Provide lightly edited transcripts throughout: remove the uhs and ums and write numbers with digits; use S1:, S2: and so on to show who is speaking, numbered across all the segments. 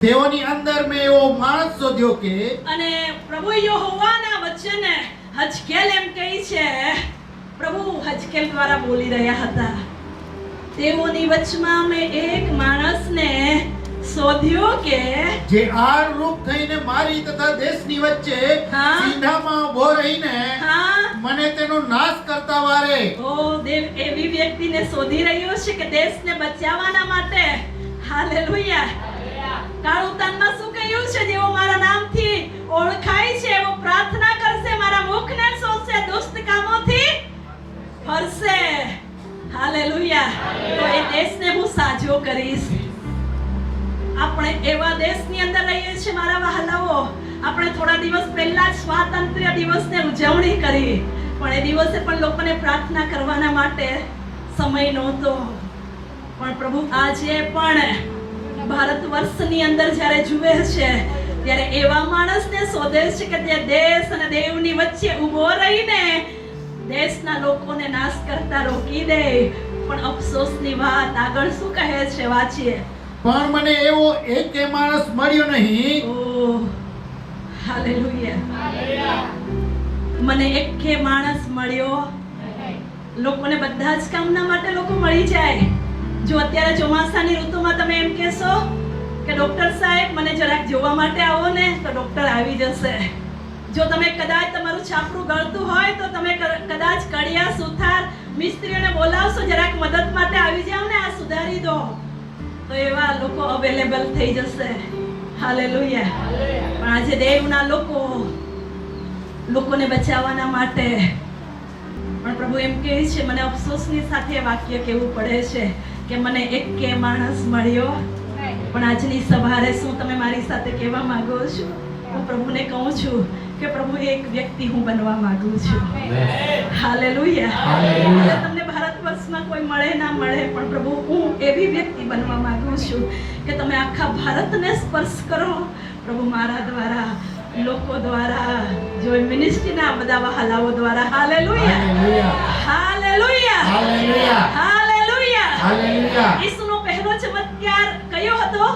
S1: તેઓની અંદર મેં એવો માણસ શોધ્યો કે
S2: અને પ્રભુ યહોવાના વચન હજકેલ એમ કહે છે, પ્રભુ હજકેલ દ્વારા બોલી રહ્યા હતા, તેઓની વચમાં મેં એક માણસને શોધ્યો કે
S1: જે આર રૂપ થઈને મારી તથા દેશની વચ્ચે
S2: હા.
S1: સીધામાં ઊભો રહીને
S2: હા
S1: મને તેનો નાશ કરતા વારે.
S2: ઓ દેવ એવી વ્યક્તિને શોધી રહ્યો છે કે દેશને બચાવવાના માટે. હાલેલુયા. કાળુતાનમાં શું કહ્યું છે? જેવો મારા નામથી ઓળખાય છે એવો પ્રાર્થના કરશે, મારા મુખને શોધશે, દુષ્ટ કામોથી ફરશે. હાલેલુયા. તો એ દેશને હું સાજો કરીશ. આપણે એવા દેશની અંદર રહીએ છીએ મારા વહાલાઓ. આપણે થોડા દિવસ પહેલા જ સ્વાતંત્ર્ય દિવસની ઉજવણી કરી, પણ એ દિવસે પણ લોકોને પ્રાર્થના કરવાના માટે સમય નહોતો. પણ પ્રભુ આજે પણ ભારત વર્ષની અંદર જ્યારે જુએ છે ત્યારે એવા માણસને શોધે છે કે જે દેશ અને દેવની વચ્ચે ઊભો રહીને દેશના લોકોને નાશ કરતા રોકી દે. પણ અફસોસની વાત આગળ શું કહે છે? વાંચીએ.
S1: પણ મને એવો એક માણસ મળ્યો નહીં.
S2: ઓહ, હાલેલુયા. મને એકે માણસ મળ્યો. લોકોને બધા જ કામના માટે લોકો મળી જાય. જો અત્યારે ચોમાસાની ઋતુમાં તમે એમ કહેશો કે ડોક્ટર સાહેબ મને જરાક જોવા માટે આવો ને, તો ડોક્ટર આવી જશે. જો તમે કદાચ તમારું છાપરું ગળતું હોય તો તમે કદાચ કડિયા, સુથાર, મિસ્ત્રીઓને બોલાવશો, જરાક મદદ માટે આવી જાવ ને, આ સુધારી દો, તો એવા લોકો અવેલેબલ થઈ જશે. હાલેલુયા. પણ આજે દેવના લોકોને બચાવવાના માટે પણ પ્રભુ એમ કહે છે, મને અફસોસની સાથે વાક્ય કહેવું પડે છે કે મને એક કે માણસ મળ્યો. પણ આજની સવારે શું તમે મારી સાથે કહેવા માંગો છો? હું પ્રભુને કહું છું કે પ્રભુ એક વ્યક્તિ હું બનવા માંગુ છું. હાલેલુયા. તમને ભારત વર્ષમાં કોઈ મળે ના મળે, પણ પ્રભુ હું એવી વ્યક્તિ બનવા માંગુ છું કે તમે આખા ભારતને સ્પર્શ કરો પ્રભુ, મારા દ્વારા, લોકો દ્વારા, જો મિનિસ્ટ્રીના બધા વહાલાઓ દ્વારા. Hallelujah. Hallelujah.
S1: Hallelujah.
S2: Hallelujah.
S1: Hallelujah.
S2: ઈસુનો પહેલો ચમત્કાર કયો હતો?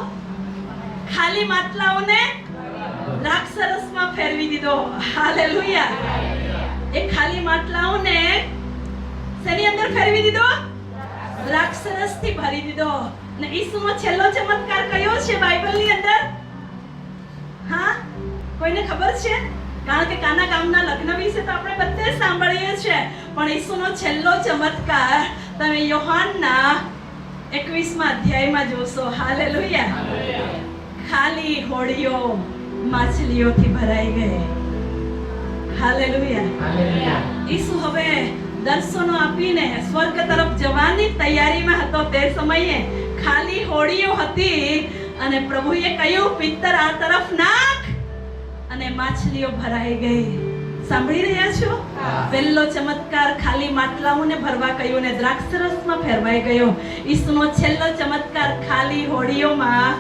S2: ખાલી માટલાઓને દ્રાક્ષરસમાં ફેરવી દીધો. હાલેલુયા. એ ખાલી માટલાઓને શેની અંદર ફેરવી દીધો? દ્રાક્ષરસથી ભરી દીધો. ને ઈસુનો છેલ્લો ચમત્કાર કયો છે બાઇબલની અંદર? હા, કોઈને ખબર છે? કારણ કે કાના કામના લગ્ન વિશે તો આપણે બધે સાંભળીએ છીએ, પણ ઈસુનો છેલ્લો ચમત્કાર તમે યોહાનના 21મા અધ્યાયમાં જોશો. હાલેલુયા. ખાલી હોડીઓ માછલીઓથી ભરાઈ ગઈ. હાલેલુયા. ઈસુ હવે દર્શનો આપીને સ્વર્ગ તરફ જવાની તૈયારીમાં હતો. તે સમયે ખાલી હોડીઓ હતી અને પ્રભુએ કહ્યું, પિત્તર આ તરફ નાખ, અને માછલીઓ ભરાઈ ગઈ. સાંભળી રહ્યા છો? પહેલો ચમત્કાર ખાલી માટલાઓને ભરવા કહ્યું ને દ્રાક્ષરસમાં ફેરવાઈ ગયો. ઈસુનો છેલ્લો ચમત્કાર ખાલી હોડીઓમાં.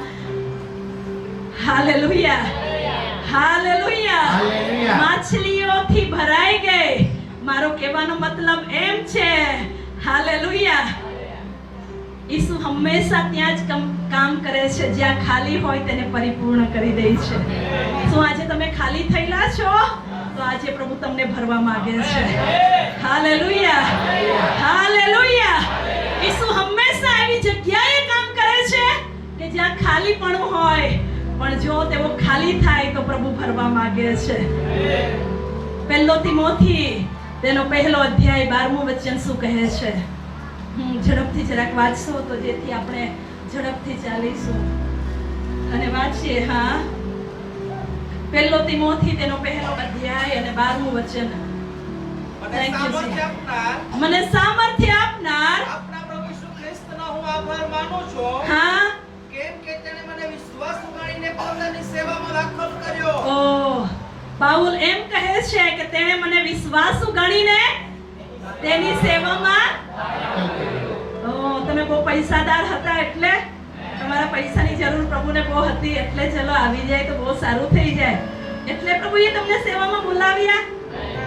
S2: હાલેલુયા. હાલેલુયા. માછલીઓથી ભરાઈ ગઈ. મારો કહેવાનો મતલબ એમ છે, હાલેલુયા, ઈસુ હંમેશા ત્યાં જ કામ કરે છે જ્યાં ખાલી હોય તેને પરિપૂર્ણ કરી દે છે. શું આજે તમે ખાલી થયેલા છો? તો આજે પ્રભુ તમને ભરવા માંગે છે. હાલેલુયા. હાલેલુયા. ઈસુ હંમેશા એવી જગ્યાએ કામ કરે છે કે જ્યાં ખાલીપણું હોય, પણ જો તેઓ ખાલી થાય તો પ્રભુ ભરવા માંગે છે. પહેલો તિમોથી તેનો પહેલો અધ્યાય 12મું વચન શું કહે છે? ઝડપથી જરાક વાંચશો તો જેથી આપણે ઝડપથી ચાલીશું. અને વાંચીએ. હા, પહેલો તિમોથી તેનો પહેલો અધ્યાય અને 12મું વચન. મને સામર્થ્ય આપનાર
S3: આપણા પ્રભુ ઈસુ ખ્રિસ્તનો હું આભાર માનું છું.
S2: હા,
S3: કેમ કે તેણે મને વિશ્વાસ ઉગાડીને પોતાની સેવામાં દાખલ કર્યો.
S2: ઓહ, પાઉલ એમ કહે છે કે તેણે મને વિશ્વાસ ગણીને તેની સેવામાં. તમે બહુ પૈસાદાર હતા એટલે તમારા પૈસાની જરૂર પ્રભુને બહુ હતી, એટલે ચલો આવી જાય તો બહુ સારું થઈ જાય, એટલે પ્રભુએ તમને સેવામાં બોલાવ્યા.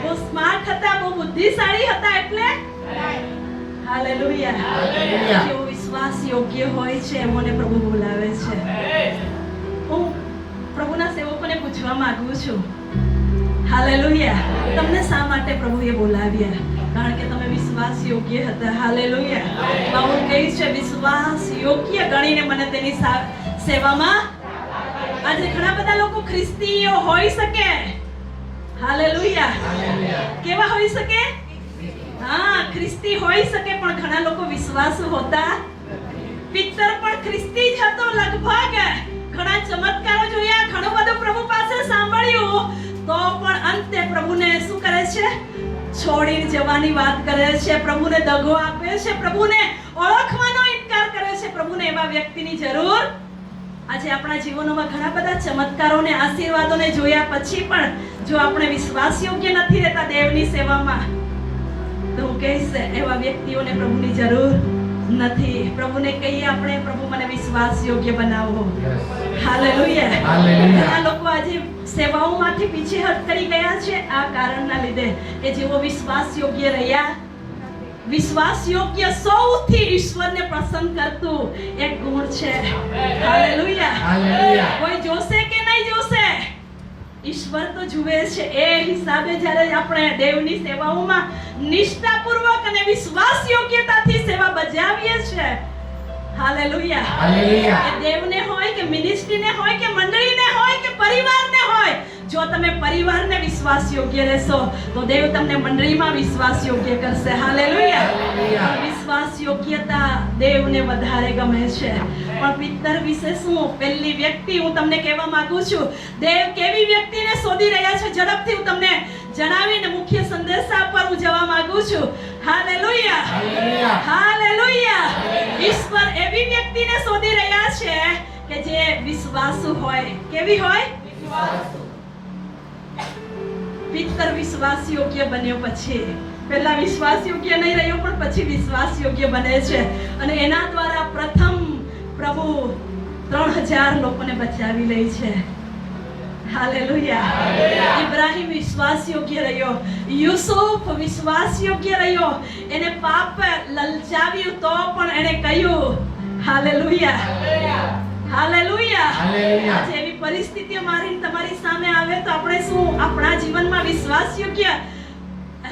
S2: બહુ સ્માર્ટ હતા, બહુ બુદ્ધિશાળી હતા, એટલે હાલેલુયા. જેવો વિશ્વાસ યોગ્ય હોય છે એમોને પ્રભુ બોલાવે છે. હું પ્રભુના સેવકોને પૂછવા માંગુ છું, હાલેલુયા, તમને શા માટે પ્રભુએ બોલાવ્યા? કારણ કે તમે વિશ્વાસ યોગ્ય હતા. હાલેલુયા. બાઉલ કહે છે વિશ્વાસ યોગ્ય ગણીને મને તેની સેવામાં. આજે ઘણા બધા લોકો ખ્રિસ્તીઓ હોઈ શકે, હાલેલુયા, કેવા હોઈ શકે? હા, ખ્રિસ્તી હોઈ શકે, પણ ઘણા લોકો વિશ્વાસુ હોતા. પિત્તર પણ ખ્રિસ્તી જ હતો લગભગ. ઘણા ચમત્કારો જોયા, ઘણું બધું પ્રભુ પાસે સાંભળ્યું, તો પણ અંતે પ્રભુને શું કરે છે? છોડીને જવાની વાત કરે છે, પ્રભુને દગો આપે છે, પ્રભુને ઓળખવાનો ઇનકાર કરે છે. પ્રભુને એવા વ્યક્તિની જરૂર. આજે આપણા જીવનોમાં ઘણા બધા ચમત્કારોને આશીર્વાદોને જોયા પછી પણ જો આપણે વિશ્વાસ યોગ્ય નથી રહેતા દેવની સેવામાં, તો હું કહીશ એવા વ્યક્તિઓને પ્રભુની જરૂર નથી. પ્રભુને કહીએ આપણે, પ્રભુ મને વિશ્વાસ યોગ્ય બનાવો. હાલેલુયા. ઘણા લોકો આજે સેવાઓમાંથી પીછેહટ કરી ગયા છે આ કારણના લીધે કે જેઓ વિશ્વાસ યોગ્ય રહ્યા. વિશ્વાસ યોગ્ય સૌથી ઈશ્વરને પસંદ કરતું એક ગુણ છે. હાલેલુયા. કોઈ જોશે કે નહીં જોશે, ઈશ્વર તો જુએ છે. એ હિસાબે જ્યારે આપણે દેવની સેવાઓમાં નિષ્ઠાપૂર્વક અને વિશ્વાસ યોગ્યતાથી સેવા બજાવીએ છીએ, હાલેલુયા, એ દેવને હોય કે મિનિસ્ટ્રીને હોય કે મંડળીને હોય કે પરિવારને હોય, જો તમે પરિવારને વિશ્વાસ યોગ્ય રહેશો તો દેવ તમને મંડળીમાં વિશ્વાસ યોગ્ય કરશે. હાલેલુયા. વિશ્વાસ યોગ્યતા દેવને વધારે ગમે છે. પણ પિત્તર વિશે શું? પહેલી વ્યક્તિ હું તમને કહેવા માંગુ છું, દેવ કેવી વ્યક્તિને શોધી રહ્યા છે ઝડપથી હું તમને જણાવીને મુખ્ય સંદેશા પર હું જવા માંગુ છું. હાલેલુયા. હાલેલુયા. ઈશ્વર એવી વ્યક્તિને શોધી રહ્યા છે કે જે વિશ્વાસુ હોય. કેવી હોય? પિત્તર વિશ્વાસ યોગ્ય બન્યો, પછી પહેલા વિશ્વાસ યોગ્ય નહીં રહ્યો પણ પછી વિશ્વાસ યોગ્ય બને છે, અને એના દ્વારા પ્રથમ પ્રભુ 3000 લોકોને બચાવી લે છે. હાલેલુયા. ઇબ્રાહિમ વિશ્વાસ યોગ્ય રહ્યો, યુસુફ વિશ્વાસ યોગ્ય રહ્યો. એને પાપ લલચાવ્યું તો પણ એને કહ્યું હાલેલુયા. હાલેલુયા. આજે એવી પરિસ્થિતિઓ મારી તમારી સામે આવે તો આપણે શું આપણા જીવનમાં વિશ્વાસ યોગ્ય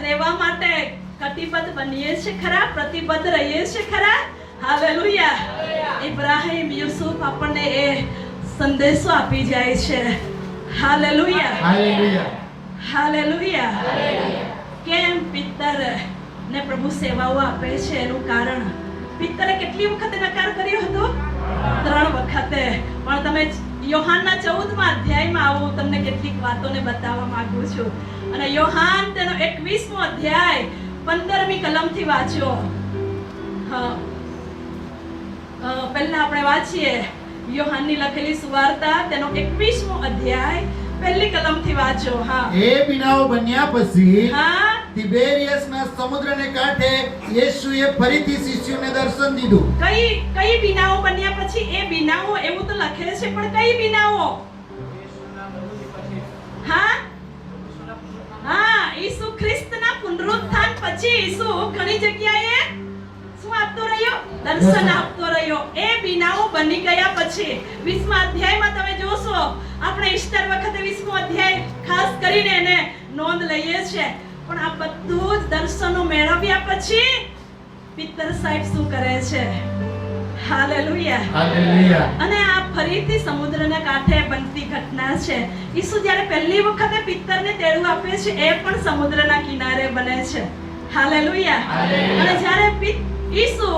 S2: રહેવા માટે કટિબદ્ધ બનીએ છીએ ખરા? પ્રતિબદ્ધ રહીએ છીએ ખરા? હાલેલુયા. ઇબ્રાહિમ, યુસુફ આપણને એ સંદેશો આપી જાય છે. હાલેલુયા. હાલેલુયા. કેમ પિત્તર ને પ્રભુ સેવાઓ આપે છે? એનું કારણ, પિત્તરે કેટલી વખતે નકાર કર્યો હતો? 3 વખતે. પણ તમે યોહાનના 14મા અધ્યાયમાં આવો, તમને કેટલીક વાતોને બતાવવા માંગુ છું. અને યોહાન તેનો 21મો અધ્યાય 15મી કલમથી વાંચો. પહેલા આપણે વાંચીએ યોહાનની લખેલી સુવાર્તા તેનો 21મો અધ્યાય પહેલી કલમથી વાંચો. હા.
S1: એ બીનાઓ બન્યા પછી
S2: હા,
S1: તિબેરિયસના સમુદ્રને કાંઠે યેશુએ ફરીથી શિષ્યોને દર્શન દીધું.
S2: કઈ બીનાઓ બન્યા પછી? એ બીનાઓ એવું તો લખે છે, પણ કઈ બીનાઓ? હા હા, ઈસુ ખ્રિસ્તના પુનરુત્થાન પછી ઈસુ ઘણી જગ્યાએ શું આપતો રહ્યો? દર્શન આપતો રહ્યો. એ બીનાઓ બની ગયા પછી 20મા અધ્યાયમાં તમે જોશો, આપણે ઈસ્ટર વખતે 20મો અધ્યાય ખાસ કરીને એને નોંધ લઈએ છીએ. પણ આ બધું જ દર્શનો મેળવ્યા પછી પિત્તર સાહેબ શું કરે છે? હાલેલુયા.
S1: હાલેલુયા.
S2: અને આ ફરીથી સમુદ્રના કાંઠે બનતી ઘટના છે. ઈસુ જ્યારે પહેલી વખતે પિત્તરને તેડું આપે છે એ પણ સમુદ્રના કિનારે બને છે. હાલેલુયા. અને જ્યારે ઈસુ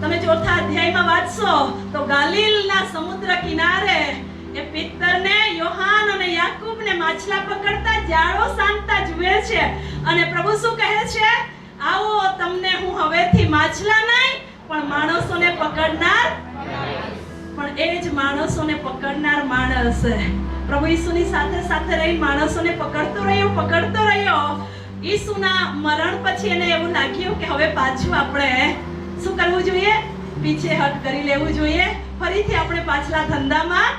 S2: તમે 4થા અધ્યાયમાં વાંચશો તો ગાલિલના સમુદ્ર કિનારે એ પિત્તરને, યોહાન અને યાકૂબને માછલા પકડતા જાળો સાંધતા જુએ છે. અને પ્રભુ શું કહે છે? આવો, તમને હું હવેથી માછલા નહીં પણ માણસોને પકડનાર. પણ એ જ માણસોને પકડનાર માણસ પ્રભુ ઈસુની સાથે સાથે રહી માણસોને પકડતો રહ્યો. ઈસુના મરણ પછી એને એવું લાગ્યું કે હવે પાછું આપણે શું કરવું જોઈએ? પીછેહટ કરી લેવું જોઈએ. ફરીથી આપણે પાછલા ધંધામાં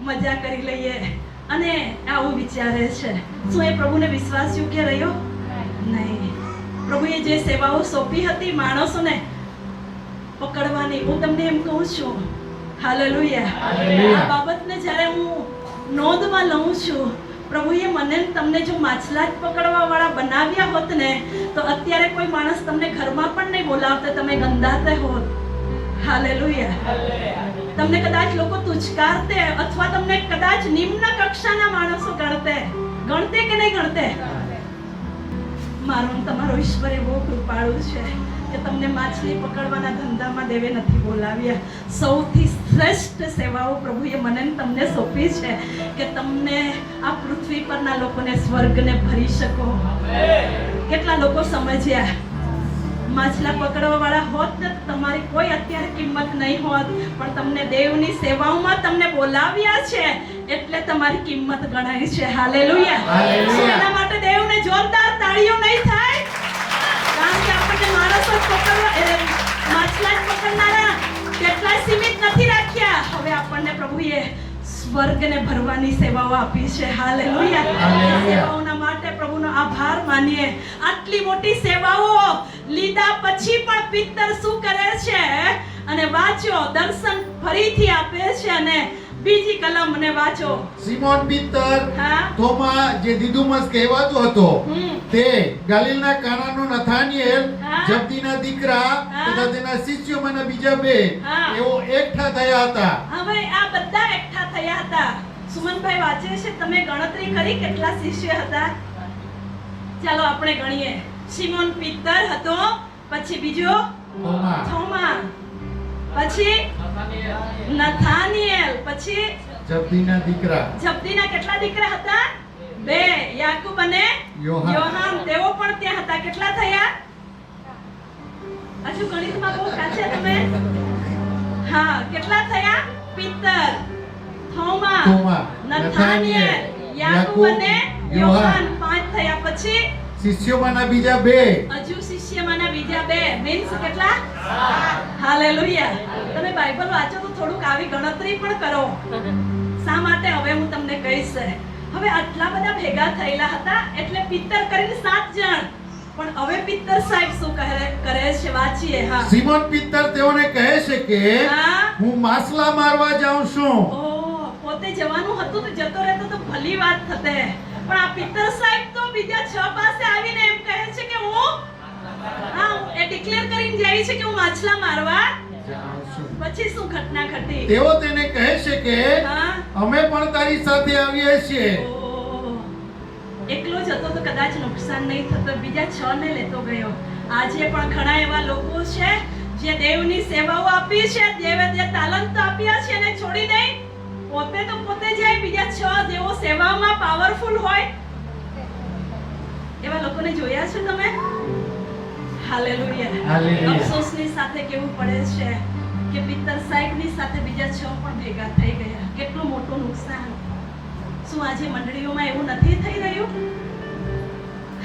S2: મજા કરી લઈએ. અને આવું વિચારે છે. શું એ પ્રભુને વિશ્વાસ યોગ્ય રહ્યો? નહીં. પ્રભુએ જે સેવાઓ સોંપી હતી માણસોને પકડવાની, હું તમને એમ કહું છું હાલેલુયા.
S1: હાલેલુયા.
S2: આ બાબતને જ્યારે હું નોંધમાં લઉં છું, પ્રભુએ મને ને તમને જો માછલા જ પકડવા વાળા બનાવ્યા હોત ને તો અત્યારે કોઈ માણસ તમને ઘરમાં પણ નહીં બોલાવતે, તમે ગંધાતે હોત. હાલેલુયા. તમને કદાચ લોકો તુચકારતે અથવા તમને કદાચ નિમ્ન કક્ષાના માણસો ગણતે કે નહીં ગણતે. મારો ને તમારો ઈશ્વર એવો કૃપાળુ છે કે તમને માછલી પકડવાના ધંધામાં દેવે નથી બોલાવ્યા. સૌથી શ્રેષ્ઠ સેવાઓ પ્રભુએ મને ને તમને સોંપી છે કે તમને આ પૃથ્વી પરના લોકોને સ્વર્ગને ભરી શકો. કેટલા લોકો સમજ્યા? માછલા પકડવા વાળા હોત ને તમારી કોઈ અત્યારે કિંમત નહીં હોત, પણ તમને દેવની સેવાઓમાં તમને બોલાવ્યા છે એટલે તમારી કિંમત ગણાય છે. હાલેલુયા.
S1: હાલેલુયા.
S2: એના માટે દેવને જોરદાર તાળીઓ નહીં થાય? કારણ કે આપણને માણસો જ માછલા જ પકડનારા કેટલાય સીમિત નથી રાખ્યા. હવે આપણને પ્રભુએ સ્વર્ગને ભરવાની સેવાઓ આપી છે. હાલેલુયા.
S1: હાલેલુયા.
S2: સેવાઓના માટે પ્રભુનો આભાર માનીએ. આટલી મોટી સેવાઓ લીધા પછી પણ પિત્તર શું કરે છે? અને વાંચો, દર્શન ફરીથી આપે છે અને બીજી કલમ અને વાંચો.
S1: સિમોન પિત્તર,
S2: હા.
S1: થોમા જે દિદુમસ કહેવાતો હતો,
S2: હમ.
S1: તે ગાલિલના કાનાનો નથાનિયેલ,
S2: હા.
S1: જબ્દીના દીકરા
S2: હા.
S1: તથા તેના શિષ્યોમાંના બીજા બે
S2: હા.
S1: એઓ એકઠા થયા હતા.
S2: હવે આ બધા એકઠા થયા હતા. સુમનભાઈ વાંચે છે, તમે ગણતરી કરી કેટલા શિષ્ય હતા? ચાલો આપણે ગણીએ. સિમોન પિત્તર હતો, પછી બીજો
S1: થોમા,
S2: થોમા, પછી નથાનિયેલ, પછી
S1: જબ્દીના દીકરા,
S2: જબ્દીના કેટલા દીકરા હતા? બે, યાકૂબ અને
S1: યોહાન.
S2: યોહાન. તેઓ પણ ત્યાં હતા. કેટલા થયા? હજુ ગણિતમાં બહુ કાચા તમે. હા, કેટલા થયા? પિત્તર, થોમા,
S1: થોમા,
S2: નથાનિયેલ, યાકૂબ અને યોહાન. 5 થયા. પછી
S1: શિષ્યોમાંના બીજા બે,
S2: હજુ શિષ્યમાંના બીજા બે. મીન્સ કેટલા? હાલેલુયા. તમે બાઇબલ વાંચો તો થોડુંક આવી ગણતરી પણ કરો. શા માટે? હવે હું તમને કહીશ. હવે આટલા બધા ભેગા થયેલા હતા એટલે પિત્તર કરીને 7 જણ. પણ હવે પિત્તર સાહેબ શું કરે છે? વાંચીએ. હા.
S1: સિમોન પિત્તર તેઓને કહે છે કે
S2: હા.
S1: હું માછલા મારવા જાઉં છું.
S2: ઓહ, પોતે જવાનું હતું તો જતો રહેતો તો ભલી વાત થતે. પણ આ પિત્તર સાહેબ તો બીજા 6 પાસે આવીને એમ કહે છે કે હું એ ડિક્લેર કરીને જાય છે કે હું માછલા મારવા
S1: જાઉં છું.
S2: પછી શું ઘટના ઘટી?
S1: તેઓ તેને કહે છે કે
S2: હા.
S1: અમે પણ તારી સાથે આવીએ છીએ.
S2: ઓહ, એકલો જતો તો કદાચ નુકસાન નહીં થતો, બીજા 6 ને લેતો ગયો. આજે પણ ઘણા એવા લોકો છે જે દેવની સેવાઓ આપી છે, દેવે જે તાલંત આપ્યા છે એને છોડી દે. પોતે તો પોતે જાય, બીજા 6 જેવો સેવામાં પાવરફુલ હોય એવા લોકોને જોયા છે તમે? હાલેલુયા.
S1: હાલેલુયા.
S2: અફસોસની સાથે કેવું પડે છે કે પિત્તર સાહેબની સાથે બીજા 6 પણ ભેગા થઈ ગયા. કેટલું મોટું નુકસાન. શું આજે મંડળીઓમાં એવું નથી થઈ રહ્યું?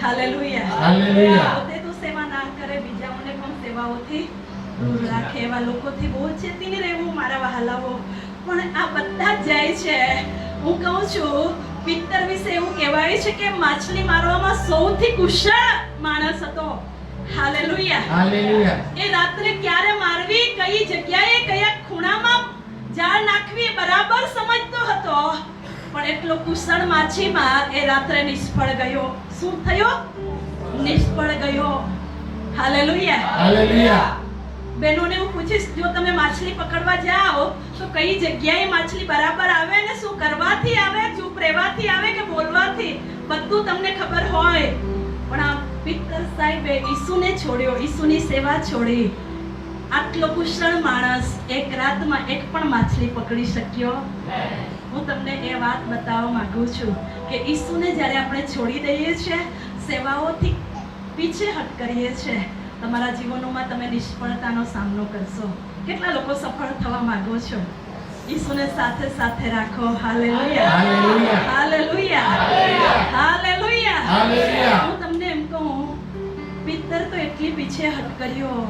S2: હાલેલુયા.
S1: હાલેલુયા.
S2: પોતે તો સેવા ના કરે, બીજાઓને પણ સેવાઓથી દૂર રાખે. એવા લોકોથી બહુ ચેતીને રહેવું મારા વહાલાઓ. પણ આ બધા જ જાય છે. હું કહું છું, પિત્તર વિશે એવું કહેવાય છે કે માછલી મારવામાં સૌથી કુશળ માણસ હતો. હાલેલુયા.
S1: હાલેલુયા.
S2: એ રાત્રે ક્યારે મારવી, કઈ જગ્યાએ, કયા ખૂણામાં જાળ નાખવી બરાબર સમજતો હતો. પણ એટલો કુશળ માછીમાર એ રાત્રે નિષ્ફળ ગયો. શું થયો? નિષ્ફળ ગયો. હાલેલુયા.
S1: હાલેલુયા.
S2: બહેનોને હું પૂછીશ, જો તમે માછલી પકડવા જાઓ તો કઈ જગ્યાએ માછલી બરાબર આવે ને શું કરવાથી આવે, ચૂપ રહેવાથી આવે કે બોલવાથી, બધું તમને ખબર હોય. પણ આ પિત્તર સાહેબે ઈસુને છોડ્યો, ઈસુની સેવા છોડી. આટલો કુશળ માણસ એક રાતમાં એક પણ માછલી પકડી શક્યો? હું તમને એ વાત બતાવવા માંગુ છું કે ઈસુને જ્યારે આપણે છોડી દઈએ છીએ, સેવાઓથી પીછેહટ કરીએ છીએ, તમારા જીવનોમાં તમે નિષ્ફળતાનો સામનો કરશો. કેટલા લોકો સફળ થવા માંગો છો? ઈસુને સાથે સાથે રાખો. Hallelujah.
S1: Hallelujah.
S2: Hallelujah. Hallelujah.
S1: Hallelujah.
S2: હું તમને એમ કહું, પિત્તર તો એટલી પીછેહટ કર્યો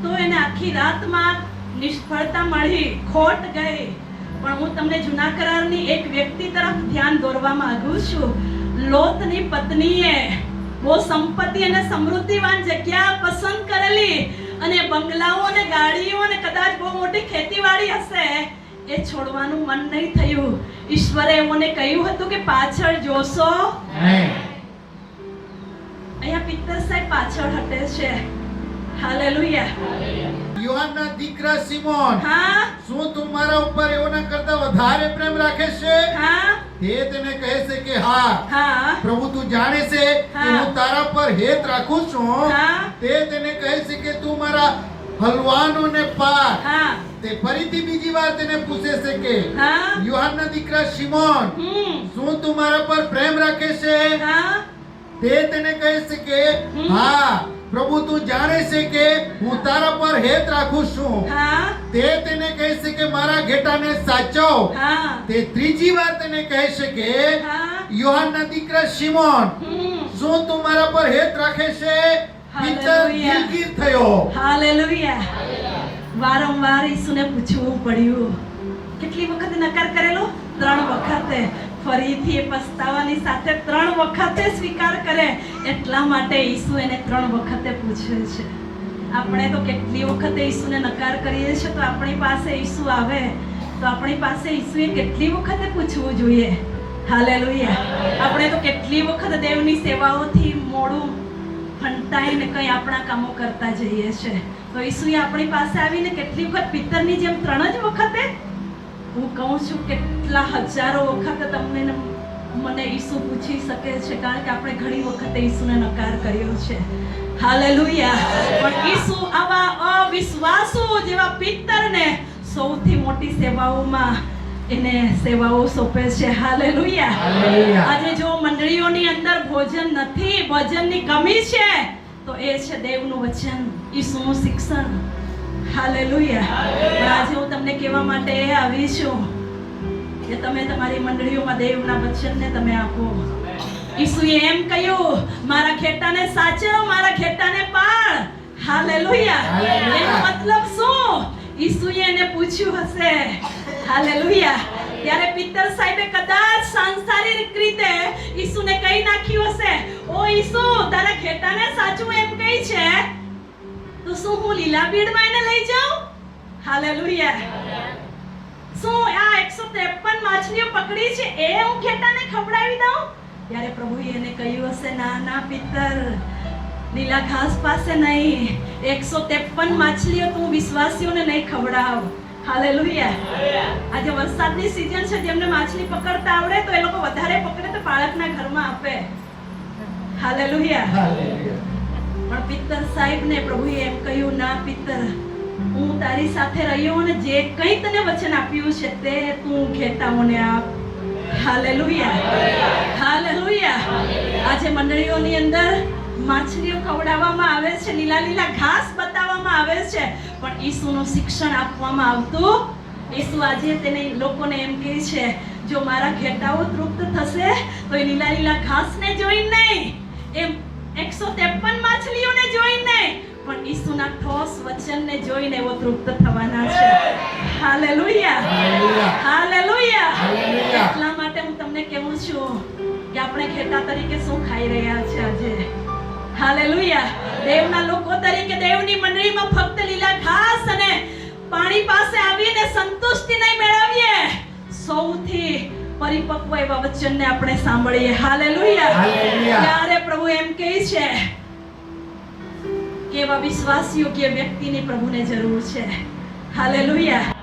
S2: તો એને આખી રાતમાં નિષ્ફળતા મળી, ખોટ ગઈ. પણ હું તમને જૂના કરારની એક વ્યક્તિ તરફ ધ્યાન દોરવા માંગુ છું. લોતની પત્નીએ બહુ સંપત્તિ અને સમૃદ્ધિવાન જગ્યા પસંદ કરેલી, અને બંગલાઓ અને ગાડીઓ અને કદાચ બહુ મોટી ખેતીવાડી હશે એ છોડવાનું મન નહીં થયું. ઈશ્વરે એમને કહ્યું હતું કે પાછળ જોશો. અહીંયા પિત્તર સાહેબ પાછળ હટે છે. હાલેલુયા.
S1: યોહાનના દીકરા સિમોન,
S2: હા
S1: શું તું મારા ઉપર એઓના કરતા વધારે પ્રેમ રાખે છે?
S2: હા
S1: તે તેને કહે છે કે હા.
S2: હા
S1: પ્રભુ, તું જાણે છે કે
S2: હા.
S1: હું તારા પર હેત રાખું છું.
S2: હા.
S1: તે તેને કહે છે કે તું મારા હલવાનોને પાર.
S2: હા
S1: તે ફરીથી બીજી વાર તેને પૂછે છે કે
S2: હા
S1: યોહાનના દીકરા સિમોન, શું તું મારા પર પ્રેમ રાખે છે?
S2: હા
S1: તે તેને કહે છે કે હા. પ્રભુ, તું જાણે છે કે હું તારા પર હેત રાખું છું.
S2: હા
S1: તે તેને કહે છે કે મારા ઘેટાને સાચવ.
S2: હા
S1: તે ત્રીજી વાર તેને કહે છે કે
S2: હા
S1: યોહાનના દીકરા સિમોન, શું તું મારા પર હેત રાખે છે? પિત્તર
S2: હાલેલુયા.
S1: દિલગીર થયો.
S2: હાલેલુયા. વારંવાર ઈસુને પૂછવું પડ્યું. કેટલી વખત નકાર કરેલો? 3 વખતે. ફરીથી એ પસ્તાવાની સાથે 3 વખતે સ્વીકાર કરે. એટલા માટે ઈસુ એને 3 વખતે પૂછે છે. આપણે તો કેટલી વખતે ઈસુને નકાર કરીએ છીએ, તો આપણી પાસે ઈસુ આવે તો આપણી પાસે ઈસુએ કેટલી વખતે પૂછવું જોઈએ. હાલેલુયા. આપણે તો કેટલી વખત દેવની સેવાઓથી મોડું ફંટાઈને કંઈ આપણા કામો કરતા જઈએ છે. તો ઈસુએ આપણી પાસે આવીને કેટલી વખત પિત્તરની જેમ 3 જ વખતે, હું કહું છું કેટલા હજારો વખત તમને ને મને ઈસુ પૂછી શકે છે, કારણ કે આપણે ઘણી વખતે ઈસુને નકાર કર્યો છે. હાલેલુયા. પણ ઈસુ આવા અવિશ્વાસુ જેવા પિત્તરને સૌથી મોટી સેવાઓમાં એને સેવાઓ સોંપે છે. હાલેલુયા.
S1: હાલેલુયા.
S2: આજે જો મંડળીઓની અંદર ભોજન નથી, ભોજનની કમી છે, તો એ છે દેવનું વચન, ઈસુનું શિક્ષણ. હાલેલુયા. પણ આજે હું તમને કહેવા માટે આવી છું કે તમે તમારી મંડળીઓમાં દેવના વચનને તમે આપો. ઈસુએ એમ કહ્યું, મારા ઘેટાને સાચવ, મારા ઘેટાને પાળ. હાલેલુયા. એનો મતલબ શું? ઈસુએ એને પૂછ્યું હશે. હાલેલુયા. ત્યારે પિત્તર સાહેબે કદાચ સાંસારિક રીતે ઈસુને કહી નાખ્યું હશે, ઓ ઈસુ, તારા ઘેટાને સાચવું એમ કહી છે, તો શું હું લીલા બીડમાં એને લઈ જાઉં? હાલેલુયા. શું આ 153 માછલીઓ પકડી છે એ હું ઘેટાને ખવડાવી દઉં? ત્યારે પ્રભુએ એને કહ્યું હશે, ના ના પિત્તર, લીલા ઘાસ પાસે નહીં, 153 માછલીઓ તું વિશ્વાસીઓને નહીં ખવડાવ. હાલેલુયા. આજે વરસાદની સીઝન છે, જેમને માછલી પકડતા આવડે તો એ લોકો વધારે પકડે તો બાળકના ઘરમાં આપે. હાલેલુયા. પણ પિત્તર સાહેબને પ્રભુએ એમ કહ્યું, ના પિત્તર, હું તારી સાથે રહ્યો અને જે કંઈ તને વચન આપ્યું છે તે તું ઘેટાઓને આપ. હાલેલુયા. હાલેલુયા. આજે મંડળીઓની અંદર માછલીઓ ખવડાવવામાં આવે છે, લીલા લીલા ઘાસ બતાવવામાં આવે છે, પણ ઈસુનું શિક્ષણ આપવામાં આવતું. ઈસુ આજે તેને લોકોને એમ કહે છે, જો મારા ઘેટાઓ તૃપ્ત થશે તો એ લીલા લીલા ઘાસને જોઈને નહીં, એમ 153 માછલીઓને જોઈને નહીં, પણ ઈસુના ઠોસ વચનને જોઈને એવો તૃપ્ત થવાના છે. હાલેલુયા. હાલેલુયા. એટલા માટે હું તમને કહું છું કે આપણે ઘેટા તરીકે શું ખાઈ રહ્યા છે આજે? હાલેલુયા. દેવના લોકો તરીકે દેવની મંડળીમાં ફક્ત લીલા ઘાસ અને પાણી પાસે આવીને સંતુષ્ટિ નહીં મેળવીએ, સૌથી પરિપક્વ એવા વચનને આપણે સાંભળીએ. હાલેલુયા. ત્યારે પ્રભુ એમ કહે છે કે એવા વિશ્વાસ યોગ્ય વ્યક્તિની પ્રભુને જરૂર છે. હાલેલુયા.